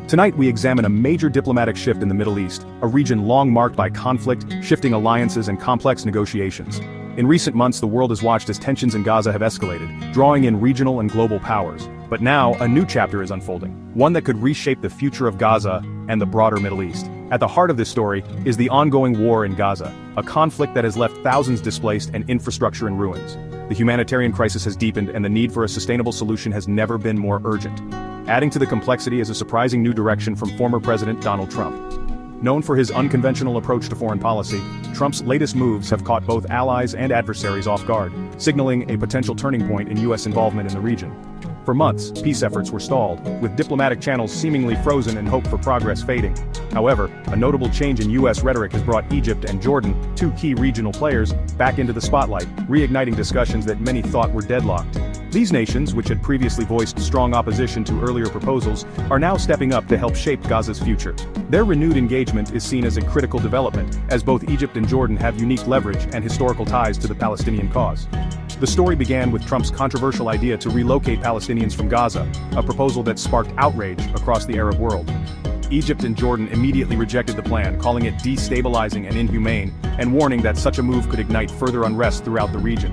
Tonight we examine a major diplomatic shift in the Middle East, a region long marked by conflict, shifting alliances and complex negotiations. In recent months the world has watched as tensions in Gaza have escalated, drawing in regional and global powers. But now, a new chapter is unfolding, one that could reshape the future of Gaza and the broader Middle East. At the heart of this story is the ongoing war in Gaza, a conflict that has left thousands displaced and infrastructure in ruins. The humanitarian crisis has deepened and the need for a sustainable solution has never been more urgent. Adding to the complexity is a surprising new direction from former President Donald Trump. Known for his unconventional approach to foreign policy, Trump's latest moves have caught both allies and adversaries off guard, signaling a potential turning point in U.S. involvement in the region. For months, peace efforts were stalled, with diplomatic channels seemingly frozen and hope for progress fading. However, a notable change in U.S. rhetoric has brought Egypt and Jordan, two key regional players, back into the spotlight, reigniting discussions that many thought were deadlocked. These nations, which had previously voiced strong opposition to earlier proposals, are now stepping up to help shape Gaza's future. Their renewed engagement is seen as a critical development, as both Egypt and Jordan have unique leverage and historical ties to the Palestinian cause. The story began with Trump's controversial idea to relocate Palestinians from Gaza, a proposal that sparked outrage across the Arab world. Egypt and Jordan immediately rejected the plan, calling it destabilizing and inhumane, and warning that such a move could ignite further unrest throughout the region.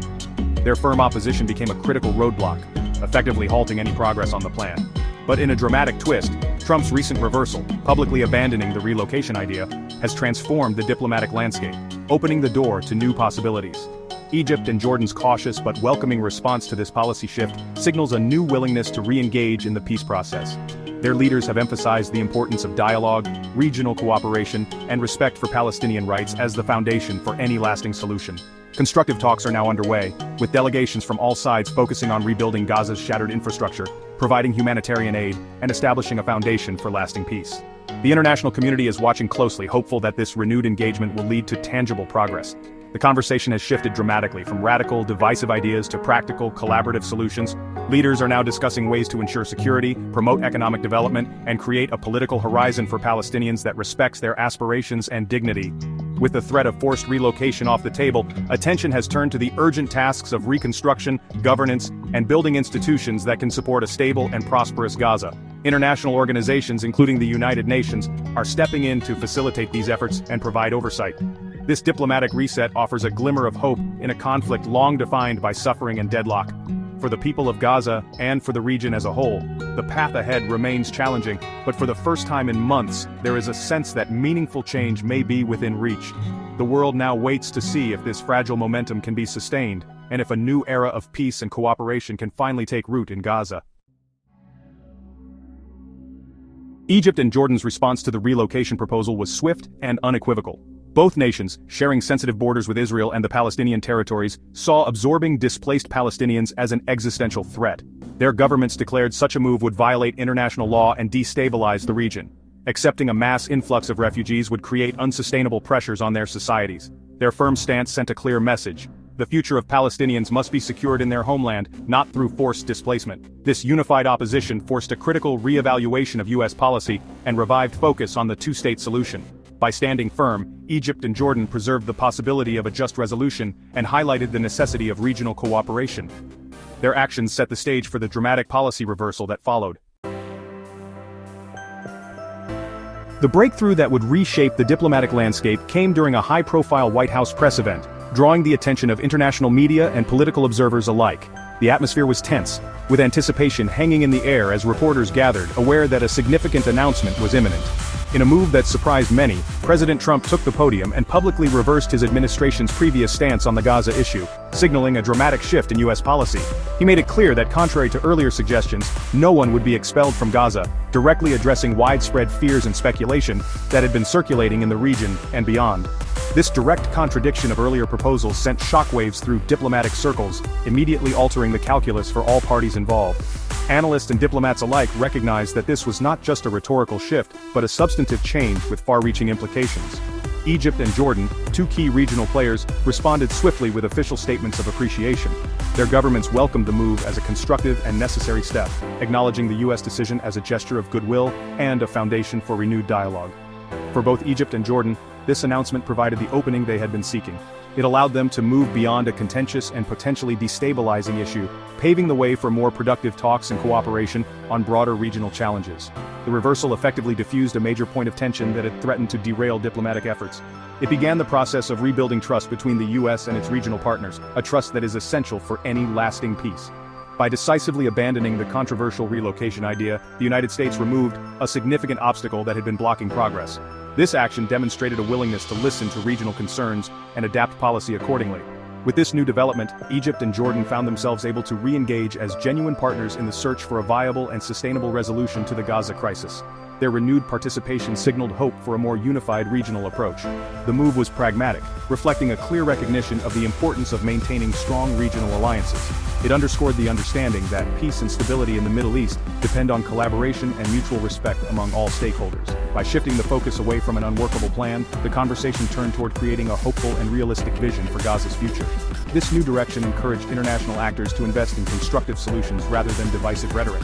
Their firm opposition became a critical roadblock, effectively halting any progress on the plan. But in a dramatic twist, Trump's recent reversal, publicly abandoning the relocation idea, has transformed the diplomatic landscape, opening the door to new possibilities. Egypt and Jordan's cautious but welcoming response to this policy shift signals a new willingness to re-engage in the peace process. Their leaders have emphasized the importance of dialogue, regional cooperation, and respect for Palestinian rights as the foundation for any lasting solution. Constructive talks are now underway, with delegations from all sides focusing on rebuilding Gaza's shattered infrastructure, providing humanitarian aid, and establishing a foundation for lasting peace. The international community is watching closely, hopeful that this renewed engagement will lead to tangible progress. The conversation has shifted dramatically from radical, divisive ideas to practical, collaborative solutions. Leaders are now discussing ways to ensure security, promote economic development, and create a political horizon for Palestinians that respects their aspirations and dignity. With the threat of forced relocation off the table, attention has turned to the urgent tasks of reconstruction, governance, and building institutions that can support a stable and prosperous Gaza. International organizations, including the United Nations, are stepping in to facilitate these efforts and provide oversight. This diplomatic reset offers a glimmer of hope in a conflict long defined by suffering and deadlock. For the people of Gaza, and for the region as a whole, the path ahead remains challenging, but for the first time in months, there is a sense that meaningful change may be within reach. The world now waits to see if this fragile momentum can be sustained, and if a new era of peace and cooperation can finally take root in Gaza. Egypt and Jordan's response to the relocation proposal was swift and unequivocal. Both nations, sharing sensitive borders with Israel and the Palestinian territories, saw absorbing displaced Palestinians as an existential threat. Their governments declared such a move would violate international law and destabilize the region. Accepting a mass influx of refugees would create unsustainable pressures on their societies. Their firm stance sent a clear message. The future of Palestinians must be secured in their homeland, not through forced displacement. This unified opposition forced a critical re-evaluation of U.S. policy and revived focus on the two-state solution. By standing firm, Egypt and Jordan preserved the possibility of a just resolution and highlighted the necessity of regional cooperation. Their actions set the stage for the dramatic policy reversal that followed. The breakthrough that would reshape the diplomatic landscape came during a high-profile White House press event, drawing the attention of international media and political observers alike. The atmosphere was tense, with anticipation hanging in the air as reporters gathered, aware that a significant announcement was imminent. In a move that surprised many, President Trump took the podium and publicly reversed his administration's previous stance on the Gaza issue, signaling a dramatic shift in U.S. policy. He made it clear that contrary to earlier suggestions, no one would be expelled from Gaza, directly addressing widespread fears and speculation that had been circulating in the region and beyond. This direct contradiction of earlier proposals sent shockwaves through diplomatic circles, immediately altering the calculus for all parties involved. Analysts and diplomats alike recognized that this was not just a rhetorical shift, but a substantive change with far-reaching implications. Egypt and Jordan, two key regional players, responded swiftly with official statements of appreciation. Their governments welcomed the move as a constructive and necessary step, acknowledging the U.S. decision as a gesture of goodwill and a foundation for renewed dialogue. For both Egypt and Jordan, this announcement provided the opening they had been seeking. It allowed them to move beyond a contentious and potentially destabilizing issue, paving the way for more productive talks and cooperation on broader regional challenges. The reversal effectively diffused a major point of tension that had threatened to derail diplomatic efforts. It began the process of rebuilding trust between the U.S. and its regional partners, a trust that is essential for any lasting peace. By decisively abandoning the controversial relocation idea, the United States removed a significant obstacle that had been blocking progress. This action demonstrated a willingness to listen to regional concerns and adapt policy accordingly. With this new development, Egypt and Jordan found themselves able to re-engage as genuine partners in the search for a viable and sustainable resolution to the Gaza crisis. Their renewed participation signaled hope for a more unified regional approach. The move was pragmatic, reflecting a clear recognition of the importance of maintaining strong regional alliances. It underscored the understanding that peace and stability in the Middle East depend on collaboration and mutual respect among all stakeholders. By shifting the focus away from an unworkable plan, the conversation turned toward creating a hopeful and realistic vision for Gaza's future. This new direction encouraged international actors to invest in constructive solutions rather than divisive rhetoric.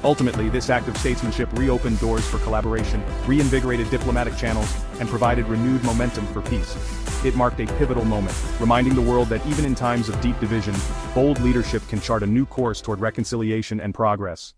Ultimately, this act of statesmanship reopened doors for collaboration, reinvigorated diplomatic channels, and provided renewed momentum for peace. It marked a pivotal moment, reminding the world that even in times of deep division, bold leadership can chart a new course toward reconciliation and progress.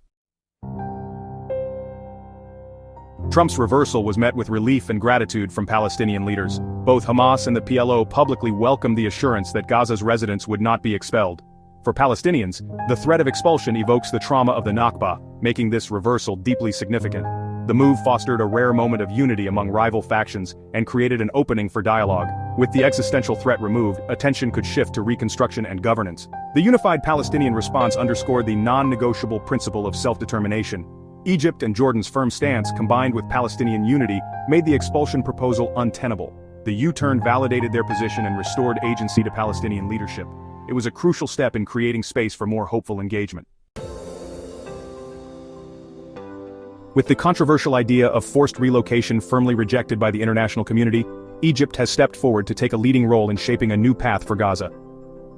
Trump's reversal was met with relief and gratitude from Palestinian leaders. Both Hamas and the PLO publicly welcomed the assurance that Gaza's residents would not be expelled. For Palestinians, the threat of expulsion evokes the trauma of the Nakba, making this reversal deeply significant. The move fostered a rare moment of unity among rival factions and created an opening for dialogue. With the existential threat removed, attention could shift to reconstruction and governance. The unified Palestinian response underscored the non-negotiable principle of self-determination. Egypt and Jordan's firm stance, combined with Palestinian unity, made the expulsion proposal untenable. The U-turn validated their position and restored agency to Palestinian leadership. It was a crucial step in creating space for more hopeful engagement. With the controversial idea of forced relocation firmly rejected by the international community, Egypt has stepped forward to take a leading role in shaping a new path for Gaza.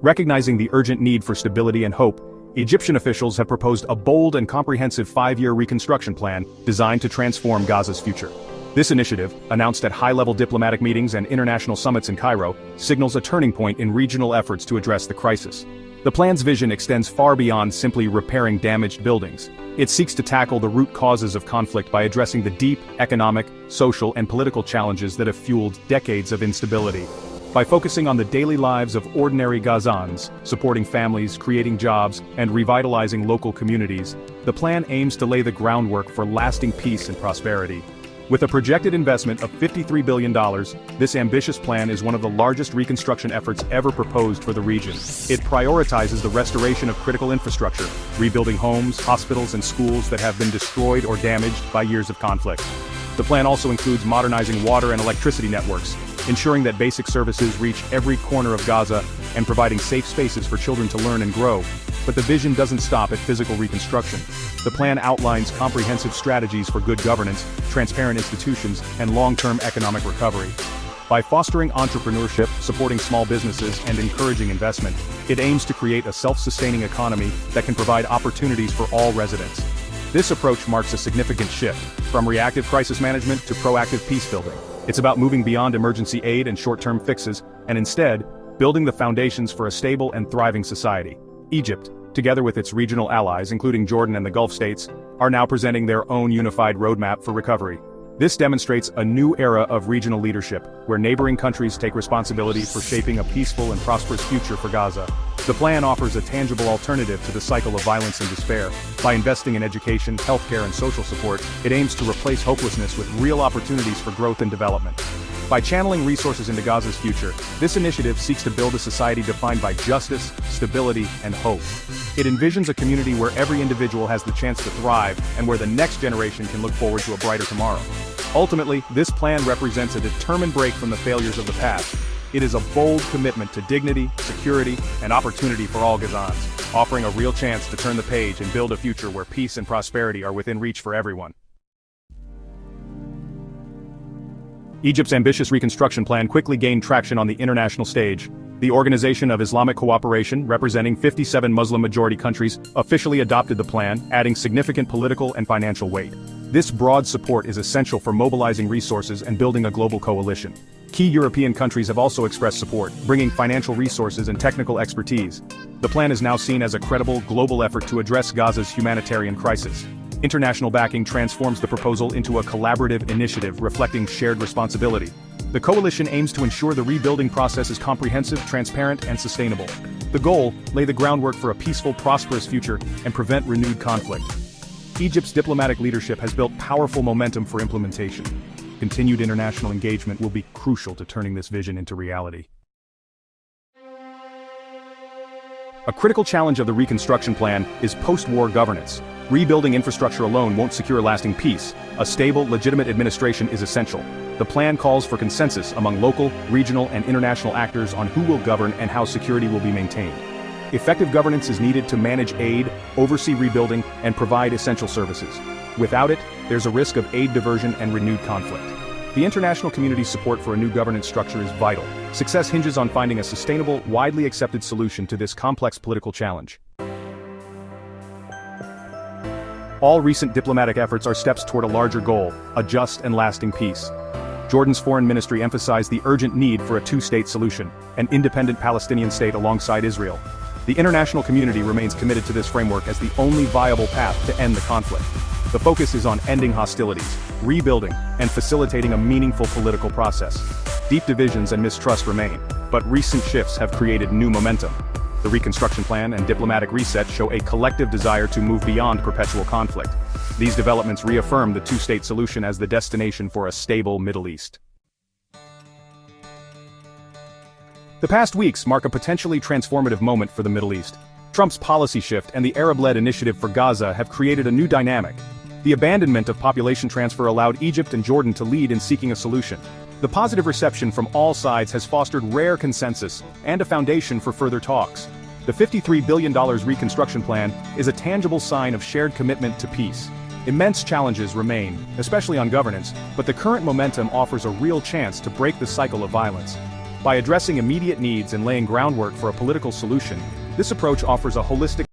Recognizing the urgent need for stability and hope, Egyptian officials have proposed a bold and comprehensive 5-year reconstruction plan designed to transform Gaza's future. This initiative, announced at high-level diplomatic meetings and international summits in Cairo, signals a turning point in regional efforts to address the crisis. The plan's vision extends far beyond simply repairing damaged buildings. It seeks to tackle the root causes of conflict by addressing the deep economic, social, and political challenges that have fueled decades of instability. By focusing on the daily lives of ordinary Gazans, supporting families, creating jobs, and revitalizing local communities, the plan aims to lay the groundwork for lasting peace and prosperity. With a projected investment of $53 billion, this ambitious plan is one of the largest reconstruction efforts ever proposed for the region. It prioritizes the restoration of critical infrastructure, rebuilding homes, hospitals, and schools that have been destroyed or damaged by years of conflict. The plan also includes modernizing water and electricity networks, ensuring that basic services reach every corner of Gaza, and providing safe spaces for children to learn and grow. But the vision doesn't stop at physical reconstruction. The plan outlines comprehensive strategies for good governance, transparent institutions, and long-term economic recovery. By fostering entrepreneurship, supporting small businesses, and encouraging investment, it aims to create a self-sustaining economy that can provide opportunities for all residents. This approach marks a significant shift, from reactive crisis management to proactive peace-building. It's about moving beyond emergency aid and short-term fixes, and instead, building the foundations for a stable and thriving society. Egypt, together with its regional allies including Jordan and the Gulf states, are now presenting their own unified roadmap for recovery. This demonstrates a new era of regional leadership, where neighboring countries take responsibility for shaping a peaceful and prosperous future for Gaza. The plan offers a tangible alternative to the cycle of violence and despair. By investing in education, healthcare, and social support, it aims to replace hopelessness with real opportunities for growth and development. By channeling resources into Gaza's future, this initiative seeks to build a society defined by justice, stability, and hope. It envisions a community where every individual has the chance to thrive and where the next generation can look forward to a brighter tomorrow. Ultimately, this plan represents a determined break from the failures of the past. It is a bold commitment to dignity, security, and opportunity for all Gazans, offering a real chance to turn the page and build a future where peace and prosperity are within reach for everyone. Egypt's ambitious reconstruction plan quickly gained traction on the international stage. The Organization of Islamic Cooperation, representing 57 Muslim-majority countries, officially adopted the plan, adding significant political and financial weight. This broad support is essential for mobilizing resources and building a global coalition. Key European countries have also expressed support, bringing financial resources and technical expertise. The plan is now seen as a credible, global effort to address Gaza's humanitarian crisis. International backing transforms the proposal into a collaborative initiative reflecting shared responsibility. The coalition aims to ensure the rebuilding process is comprehensive, transparent, and sustainable. The goal: lay the groundwork for a peaceful, prosperous future and prevent renewed conflict. Egypt's diplomatic leadership has built powerful momentum for implementation. Continued international engagement will be crucial to turning this vision into reality. A critical challenge of the reconstruction plan is post-war governance. Rebuilding infrastructure alone won't secure lasting peace. A stable, legitimate administration is essential. The plan calls for consensus among local, regional, and international actors on who will govern and how security will be maintained. Effective governance is needed to manage aid, oversee rebuilding, and provide essential services. Without it, there's a risk of aid diversion and renewed conflict. The international community's support for a new governance structure is vital. Success hinges on finding a sustainable, widely accepted solution to this complex political challenge. All recent diplomatic efforts are steps toward a larger goal: a just and lasting peace. Jordan's foreign ministry emphasized the urgent need for a two-state solution, an independent Palestinian state alongside Israel. The international community remains committed to this framework as the only viable path to end the conflict. The focus is on ending hostilities, rebuilding, and facilitating a meaningful political process. Deep divisions and mistrust remain, but recent shifts have created new momentum. The reconstruction plan and diplomatic reset show a collective desire to move beyond perpetual conflict. These developments reaffirm the two-state solution as the destination for a stable Middle East. The past weeks mark a potentially transformative moment for the Middle East. Trump's policy shift and the Arab-led initiative for Gaza have created a new dynamic. The abandonment of population transfer allowed Egypt and Jordan to lead in seeking a solution. The positive reception from all sides has fostered rare consensus and a foundation for further talks. The $53 billion reconstruction plan is a tangible sign of shared commitment to peace. Immense challenges remain, especially on governance, but the current momentum offers a real chance to break the cycle of violence. By addressing immediate needs and laying groundwork for a political solution, this approach offers a holistic